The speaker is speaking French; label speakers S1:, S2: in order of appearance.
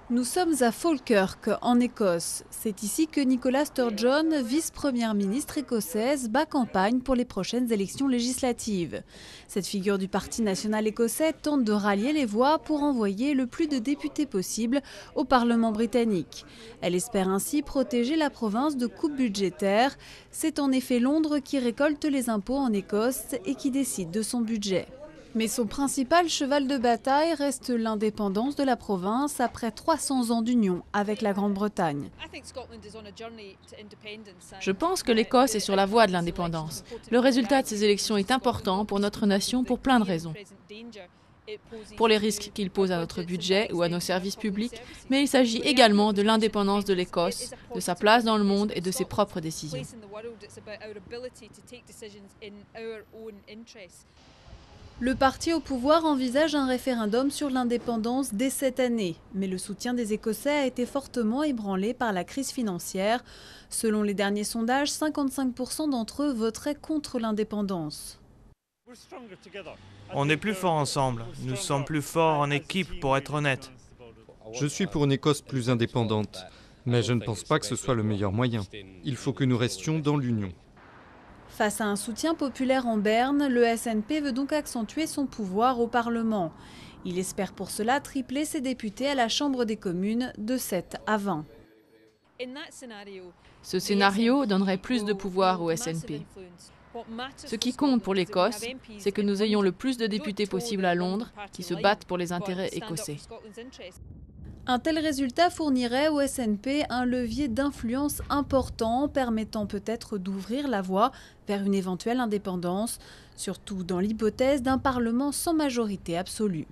S1: Nous sommes à Falkirk, en Écosse. C'est ici que Nicola Sturgeon, vice-première ministre écossaise, bat campagne pour les prochaines élections législatives. Cette figure du Parti national écossais tente de rallier les voix pour envoyer le plus de députés possible au Parlement britannique. Elle espère ainsi protéger la province de coupes budgétaires. C'est en effet Londres qui récolte les impôts en Écosse et qui décide de son budget. Mais son principal cheval de bataille reste l'indépendance de la province après 300 ans d'union avec la Grande-Bretagne.
S2: Je pense que l'Écosse est sur la voie de l'indépendance. Le résultat de ces élections est important pour notre nation pour plein de raisons. Pour les risques qu'il pose à notre budget ou à nos services publics, mais il s'agit également de l'indépendance de l'Écosse, de sa place dans le monde et de ses propres décisions.
S1: Le parti au pouvoir envisage un référendum sur l'indépendance dès cette année, mais le soutien des Écossais a été fortement ébranlé par la crise financière. Selon les derniers sondages, 55% d'entre eux voteraient contre l'indépendance.
S3: On est plus forts ensemble, nous sommes plus forts en équipe pour être honnête.
S4: Je suis pour une Écosse plus indépendante, mais je ne pense pas que ce soit le meilleur moyen. Il faut que nous restions dans l'Union.
S1: Face à un soutien populaire en berne, le SNP veut donc accentuer son pouvoir au Parlement. Il espère pour cela tripler ses députés à la Chambre des communes de 7 à 20.
S2: Ce scénario donnerait plus de pouvoir au SNP. Ce qui compte pour l'Écosse, c'est que nous ayons le plus de députés possible à Londres qui se battent pour les intérêts écossais.
S1: Un tel résultat fournirait au SNP un levier d'influence important, permettant peut-être d'ouvrir la voie vers une éventuelle indépendance, surtout dans l'hypothèse d'un Parlement sans majorité absolue.